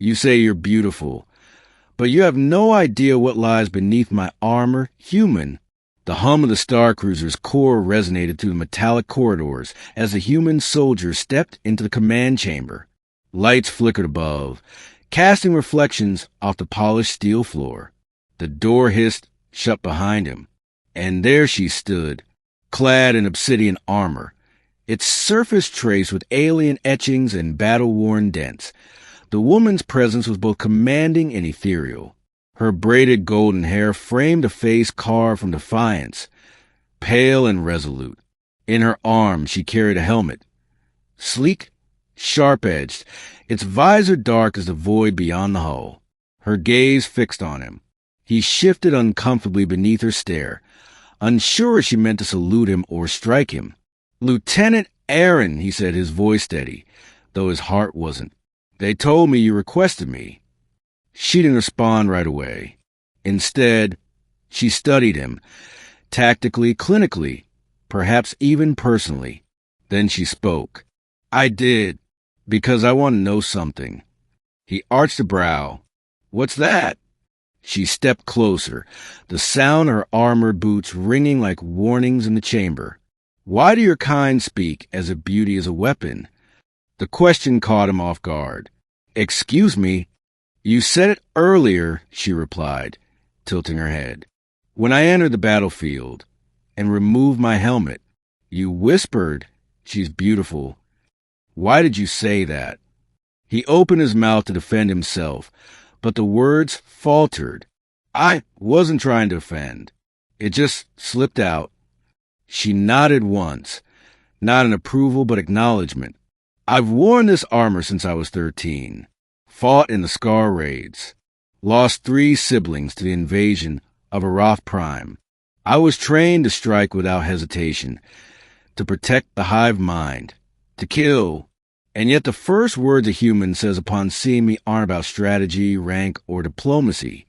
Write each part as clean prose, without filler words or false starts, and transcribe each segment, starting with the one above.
You say you're beautiful, but you have no idea what lies beneath my armor, human. The hum of the starcruiser's core resonated through the metallic corridors as the human soldier stepped into the command chamber. Lights flickered above, casting reflections off the polished steel floor. The door hissed shut behind him, and there she stood, clad in obsidian armor, its surface traced with alien etchings and battle-worn dents. The woman's presence was both commanding and ethereal. Her braided golden hair framed a face carved from defiance, pale and resolute. In her arms she carried a helmet, sleek, sharp-edged, its visor dark as the void beyond the hull. Her gaze fixed on him. He shifted uncomfortably beneath her stare, unsure if she meant to salute him or strike him. "Lieutenant Aaron," he said, his voice steady, though his heart wasn't. "They told me you requested me." She didn't respond right away. Instead, she studied him, tactically, clinically, perhaps even personally. Then she spoke. "I did, because I want to know something." He arched a brow. "What's that?" She stepped closer, the sound of her armored boots ringing like warnings in the chamber. "Why do your kind speak as if beauty is a weapon?" The question caught him off guard. "Excuse me." "You said it earlier," she replied, tilting her head, "when I entered the battlefield and removed my helmet. You whispered, 'She's beautiful.' Why did you say that?" He opened his mouth to defend himself, but the words faltered. "I wasn't trying to offend. It just slipped out." She nodded once, not in approval but acknowledgement. "I've worn this armor since I was 13. Fought in the Scar raids. Lost 3 siblings to the invasion of Arath Prime. I was trained to strike without hesitation, to protect the hive mind, to kill. And yet the first words a human says upon seeing me aren't about strategy, rank, or diplomacy."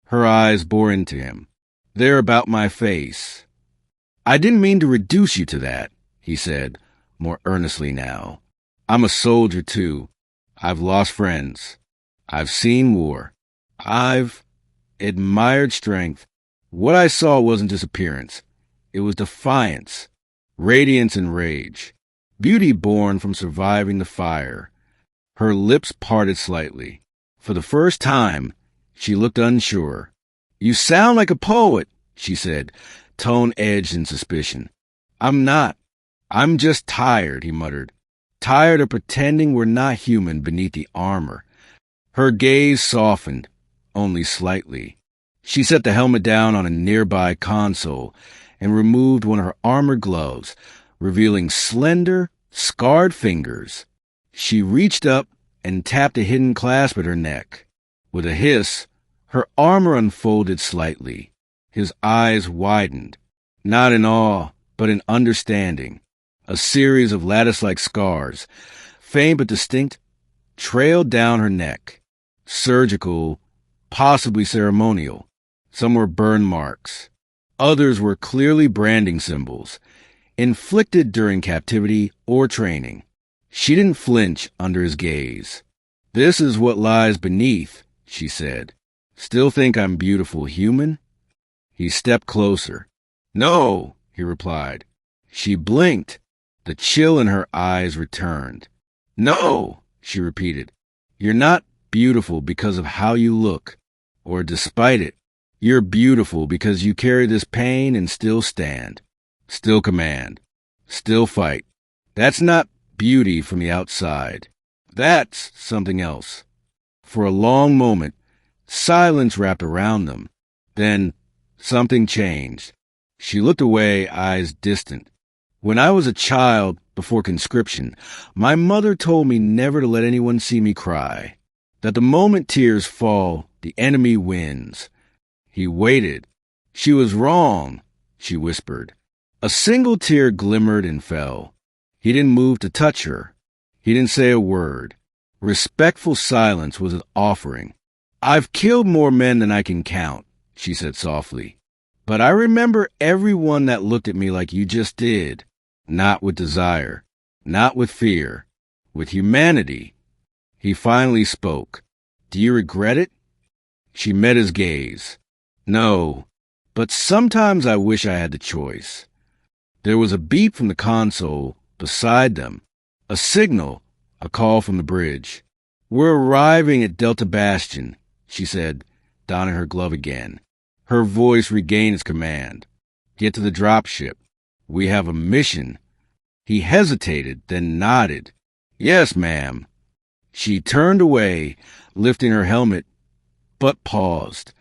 Her eyes bore into him. "They're about my face." "I didn't mean to reduce you to that," he said, more earnestly now. "I'm a soldier, too. I've lost friends. I've seen war. I've admired strength. What I saw wasn't disappearance. It was defiance, radiance and rage. Beauty born from surviving the fire." Her lips parted slightly. For the first time, she looked unsure. "You sound like a poet," she said, tone edged in suspicion. "I'm not. I'm just tired," he muttered. "Tired of pretending we're not human beneath the armor." Her gaze softened, only slightly. She set the helmet down on a nearby console and removed one of her armored gloves, revealing slender, scarred fingers. She reached up and tapped a hidden clasp at her neck. With a hiss, her armor unfolded slightly. His eyes widened, not in awe, but in understanding. A series of lattice-like scars, faint but distinct, trailed down her neck. Surgical, possibly ceremonial. Some were burn marks. Others were clearly branding symbols, inflicted during captivity or training. She didn't flinch under his gaze. "This is what lies beneath," she said. "Still think I'm beautiful, human?" He stepped closer. "No," he replied. She blinked. The chill in her eyes returned. "No," she repeated. "You're not beautiful because of how you look, or despite it. You're beautiful because you carry this pain and still stand, still command, still fight. That's not beauty from the outside. That's something else." For a long moment, silence wrapped around them. Then something changed. She looked away, eyes distant. "When I was a child, before conscription, my mother told me never to let anyone see me cry. That the moment tears fall, the enemy wins." He waited. "She was wrong," she whispered. A single tear glimmered and fell. He didn't move to touch her. He didn't say a word. Respectful silence was an offering. "I've killed more men than I can count," she said softly. "But I remember everyone that looked at me like you just did. Not with desire, not with fear, with humanity." He finally spoke. Do you regret it? She met his gaze. No, but sometimes I wish I had the choice. There was a beep from the console beside them. A signal, a call from the bridge. We're arriving at Delta Bastion, she said, donning her glove again. Her voice regained its command. Get to the dropship. We have a mission. He hesitated, then nodded. Yes, ma'am. She turned away, lifting her helmet, but paused,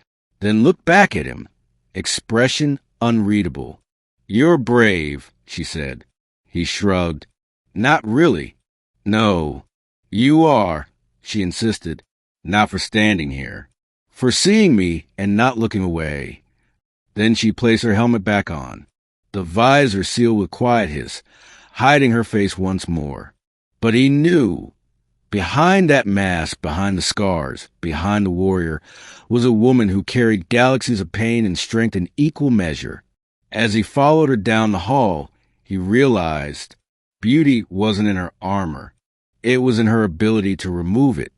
then looked back at him, expression unreadable. You're brave, she said. He shrugged. Not really. No, you are, she insisted, not for standing here, for seeing me and not looking away. Then she placed her helmet back on, the visor sealed with quiet hiss, hiding her face once more. But he knew. Behind that mask, behind the scars, behind the warrior, was a woman who carried galaxies of pain and strength in equal measure. As he followed her down the hall, he realized beauty wasn't in her armor. It was in her ability to remove it.